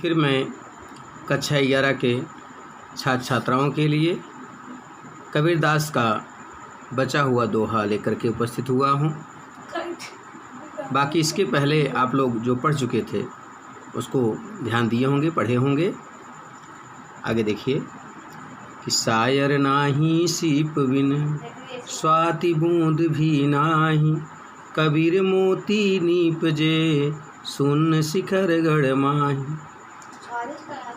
फिर मैं कक्षा 11 के छात्र छात्राओं के लिए कबीरदास का बचा हुआ दोहा लेकर के उपस्थित हुआ हूँ। बाकी इसके पहले आप लोग जो पढ़ चुके थे उसको ध्यान दिए होंगे, पढ़े होंगे। आगे देखिए कि सायर नाही सीप बिन स्वाति बूंद भी नाही, कबीर मोती नीपजे सुन शिखर गढ़ माही।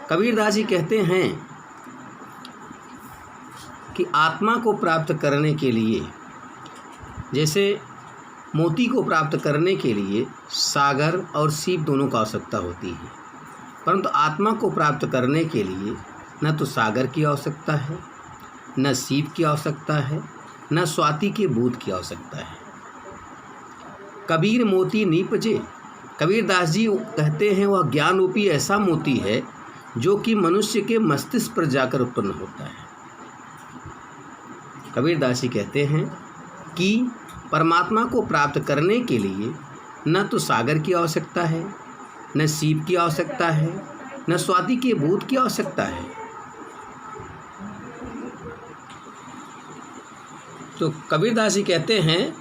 कबीरदास जी कहते हैं कि आत्मा को प्राप्त करने के लिए, जैसे मोती को प्राप्त करने के लिए सागर और सीप दोनों का आवश्यकता होती है, परंतु आत्मा को प्राप्त करने के लिए न तो सागर की आवश्यकता है, न सीप की आवश्यकता है, न स्वाति के बूंद की आवश्यकता है। कबीर मोती नीपजे, कबीरदास जी कहते हैं वह ज्ञान रूपी ऐसा मोती है जो कि मनुष्य के मस्तिष्क पर जाकर उत्पन्न होता है। कबीरदास जी कहते हैं कि परमात्मा को प्राप्त करने के लिए न तो सागर की आवश्यकता है, न सीप की आवश्यकता है, न स्वाति के बूंद की आवश्यकता है। तो कबीरदास जी कहते हैं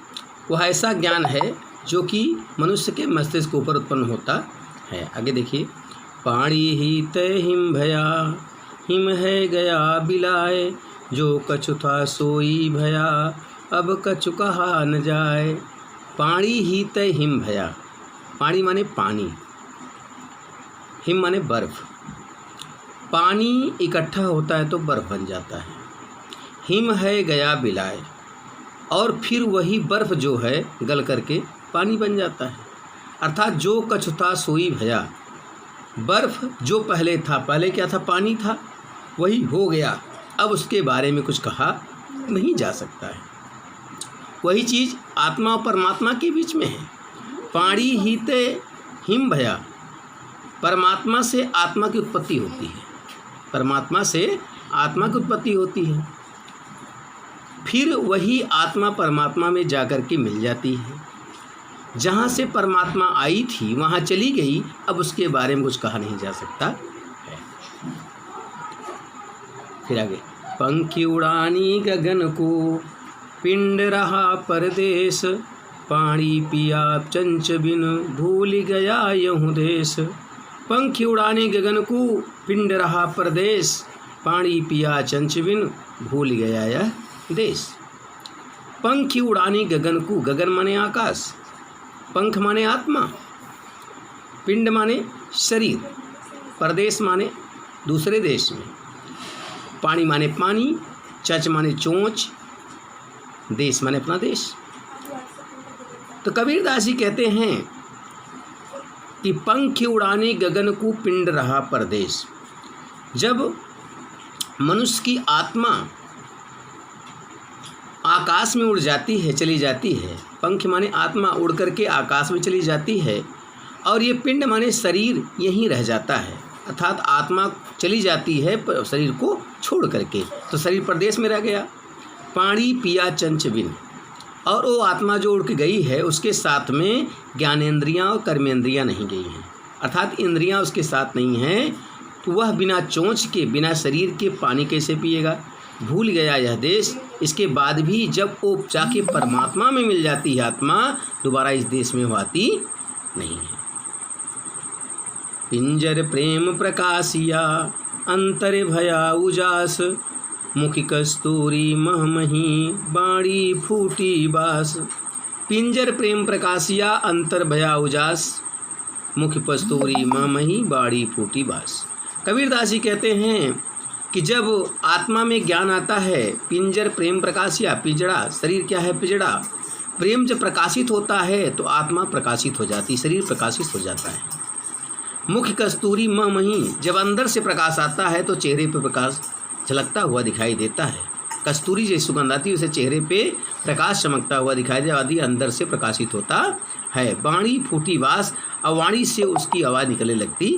वह ऐसा ज्ञान है जो कि मनुष्य के मस्तिष्क के ऊपर उत्पन्न होता है। आगे देखिए, पाणी ही तय हिम भया, हिम है गया बिलाए, जो कछु था सोई भया, अब कछु कहा न जाए। पाणी ही तय हिम भया, पाणी माने पानी, हिम माने बर्फ। पानी इकट्ठा होता है तो बर्फ बन जाता है। हिम है गया बिलाए, और फिर वही बर्फ जो है गल करके पानी बन जाता है। अर्थात जो कछु था सोई भया, बर्फ जो पहले था, पहले क्या था, पानी था, वही हो गया, अब उसके बारे में कुछ कहा नहीं जा सकता है। वही चीज़ आत्मा और परमात्मा के बीच में है। पाणी ही ते हिम भया, परमात्मा से आत्मा की उत्पत्ति होती है, परमात्मा से आत्मा की उत्पत्ति होती है, फिर वही आत्मा परमात्मा में जाकर के मिल जाती है। जहाँ से परमात्मा आई थी वहाँ चली गई, अब उसके बारे में कुछ कहा नहीं जा सकता है। फिर आगे, पंखी उड़ानी गगन को, पिंड रहा परदेश, पानी पिया चंच बिन, भूल गया यहूँ देश। पंखी उड़ाने गगन को, पिंड रहा परदेश, पानी पिया चंच बिन, भूल गया यह देश। पंखी उड़ानी गगन को, गगन माने आकाश, पंख माने आत्मा, पिंड माने शरीर, परदेश माने दूसरे देश में, पानी माने पानी, चंच माने चोंच, देश माने अपना देश। तो कबीरदास जी कहते हैं कि पंख उड़ाने गगन को, पिंड रहा परदेश। जब मनुष्य की आत्मा आकाश में उड़ जाती है, चली जाती है, पंख माने आत्मा उड़ करके आकाश में चली जाती है, और ये पिंड माने शरीर यहीं रह जाता है। अर्थात आत्मा चली जाती है शरीर को छोड़ करके, तो शरीर प्रदेश में रह गया। पानी पिया चंच बिन, और वो आत्मा जो उड़ के गई है उसके साथ में ज्ञानेंद्रियाँ और कर्मेंद्रियाँ नहीं गई हैं, अर्थात इंद्रियाँ उसके साथ नहीं हैं, तो वह बिना चोंच के, बिना शरीर के पानी कैसे पिएगा। भूल गया यह देश, इसके बाद भी जब वो जाके परमात्मा में मिल जाती है आत्मा, दोबारा इस देश में वो आती नहीं है। पिंजर प्रेम प्रकाशिया, अंतर भया उजास, मुखी कस्तूरी महमही, बाणी फूटी बास। पिंजर प्रेम प्रकाशिया, अंतर भया उजास, मुखी कस्तूरी महमही, बाणी फूटी बास। कबीरदास जी कहते हैं कि जब आत्मा में ज्ञान आता है, पिंजर प्रेम प्रकाशिया, पिंजड़ा, शरीर क्या है, पिंजड़ा, प्रेम जब प्रकाशित होता है तो आत्मा प्रकाशित हो जाती, शरीर प्रकाशित हो जाता है। मुख कस्तूरी मही, जब अंदर से प्रकाश आता है तो चेहरे पर प्रकाश झलकता हुआ दिखाई देता है। कस्तूरी जैसी सुगंध आती है उसे चेहरे पे प्रकाश चमकता हुआ दिखाई दे, आदि अंदर से प्रकाशित होता है। वाणी फूटी बास, और वाणी से उसकी आवाज़ निकलने लगती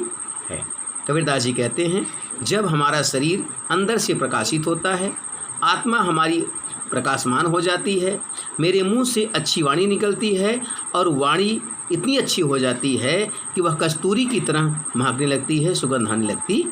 है। कबीरदास जी कहते हैं जब हमारा शरीर अंदर से प्रकाशित होता है, आत्मा हमारी प्रकाशमान हो जाती है, मेरे मुंह से अच्छी वाणी निकलती है, और वाणी इतनी अच्छी हो जाती है कि वह कस्तूरी की तरह महकने लगती है, सुगंध आने लगती